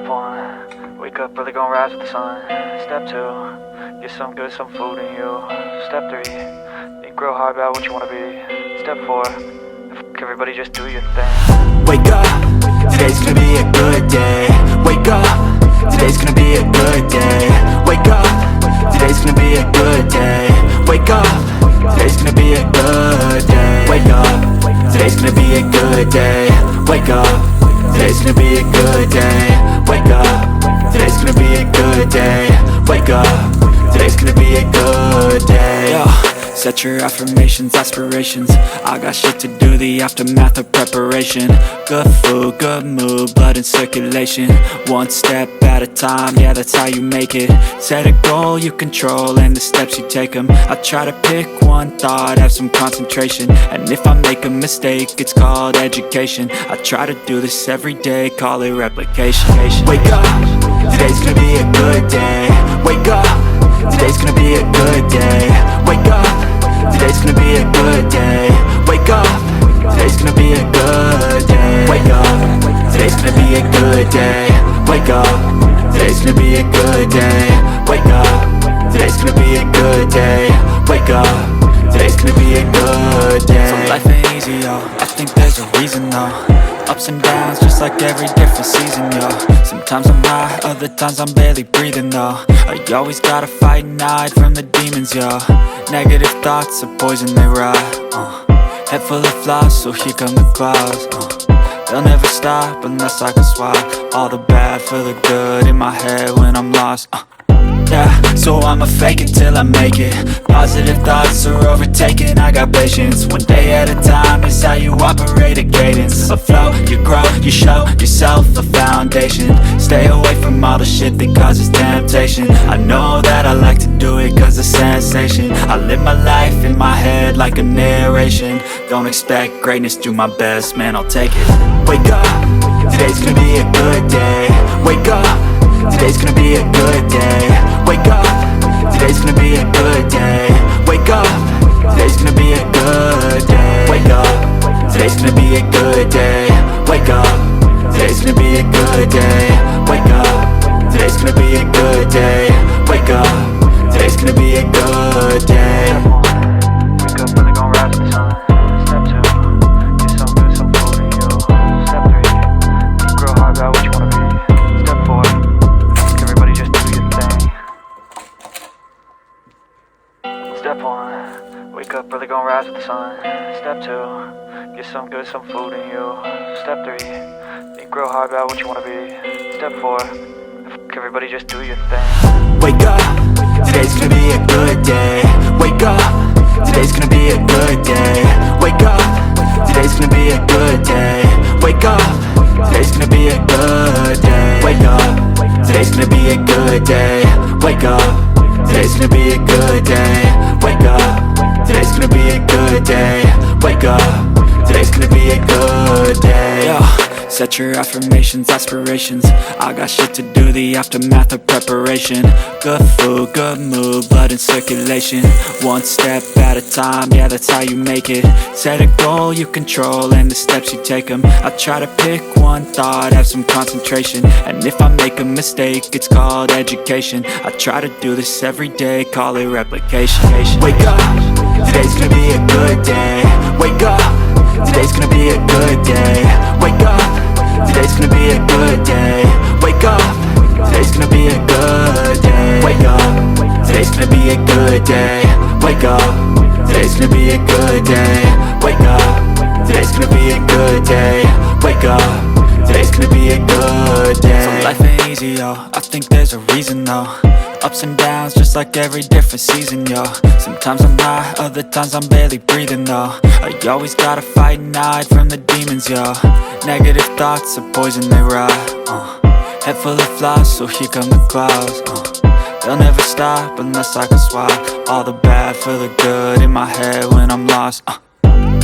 Step one, wake up early, gonna rise with the sun. Step two, get some good, some food in you. Step three, think real hard about what you wanna be. Step four, everybody just do your thing. Wake up, today's gonna be a good day. Wake up, today's gonna be a good day. Wake up, today's gonna be a good day. Wake up, today's gonna be a good day. Wake up, today's gonna be a good day. Wake up, today's gonna be a good day. Wake up, today's gonna be a good day. Wake up, today's gonna be a good day. Yo. Set your affirmations, aspirations. I got shit to do, the aftermath of preparation. Good food, good mood, blood in circulation. One step at a time, yeah, that's how you make it. Set a goal you control and the steps you take them. I try to pick one thought, have some concentration. And if I make a mistake, it's called education. I try to do this every day, call it replication. Wake up, today's gonna be a good day. Wake up, today's gonna be a good day. Wake up, today's gonna be a good day. Wake up, today's gonna be a good day. Wake up, today's gonna be a good day. Wake up, today's gonna be a good day. Wake up, today's gonna be a good day. Wake up, today's gonna be a good day. So life ain't easy, yo, I think there's a reason though. Ups and downs, just like every different season, yo. Sometimes I'm high, other times I'm barely breathing, though. I always gotta fight and hide from the demons, yo. Negative thoughts are poison, they rot. Head full of flies, so here come the clouds. They'll never stop unless I can swap all the bad for the good in my head when I'm lost. Yeah, so I'ma fake it till I make it. Positive thoughts are overtaken, I got patience. One day at a time is how you operate a cadence. A flow, you grow, you show yourself a foundation. Stay away from all the shit that causes temptation. I know that I like to do it cause it's sensation. I live my life in my head like a narration. Don't expect greatness, do my best, man, I'll take it. Wake up, today's gonna be a good day. Wake up, today's gonna be a good day. Wake up, today's gonna be a good day. Wake up, today's gonna be a good day. Wake up, today's gonna be a good day. Wake up, today's gonna be a good day. Wake up, today's gonna be a good day. Wake up, today's gonna be a good day. Wake up early, gonna rise with the sun. Step two, get some good, some food in you. Step three, think real hard about what you wanna be. Step four, everybody just do your thing. Step one, wake up early, gonna rise with the sun. Step two, get some good, some food in you. Step three, think real hard about what you wanna be. Step four, everybody just do your thing. Wake up, today's gonna be a good day. Wake up, today's gonna be a good day. Wake up, today's gonna be a good day. Wake up, today's gonna be a good day. Wake up, today's gonna be a good day. Wake up, today's gonna be a good day. Wake up, today's gonna be a good day. Wake up, today's gonna be a good day. Yo. Set your affirmations, aspirations. I got shit to do, the aftermath of preparation. Good food, good mood, blood in circulation. One step at a time, yeah, that's how you make it. Set a goal you control and the steps you take them. I try to pick one thought, have some concentration. And if I make a mistake, it's called education. I try to do this every day, call it replication. Wake up, today's gonna be a good day. Wake up, today's gonna be a good day. Wake up, today's gonna be a good day. Wake up, today's gonna be a good day. Wake up, today's gonna be a good day. Wake up, today's gonna be a good day. Wake up, today's gonna be a good day. Wake up, today's gonna be a good day. So life ain't easy, yo, I think there's a reason though. Ups and downs, just like every different season, yo. Sometimes I'm high, other times I'm barely breathing, though. I always gotta fight and hide from the demons, yo. Negative thoughts are poison, they rot. Head full of flies, so here come the clouds. They'll never stop unless I can swap all the bad for the good in my head when I'm lost.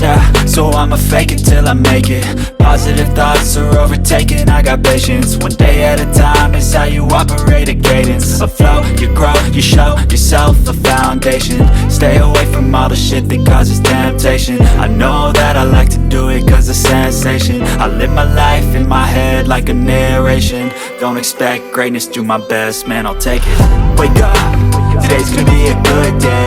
Yeah, so I'ma fake it till I make it. Positive thoughts are overtaken, I got patience. One day at a time is how you operate a cadence. A flow, you grow, you show yourself a foundation. Stay away from all the shit that causes temptation. I know that I like to do it cause it's sensation. I live my life in my head like a narration. Don't expect greatness, do my best, man, I'll take it. Wake up, today's gonna be a good day.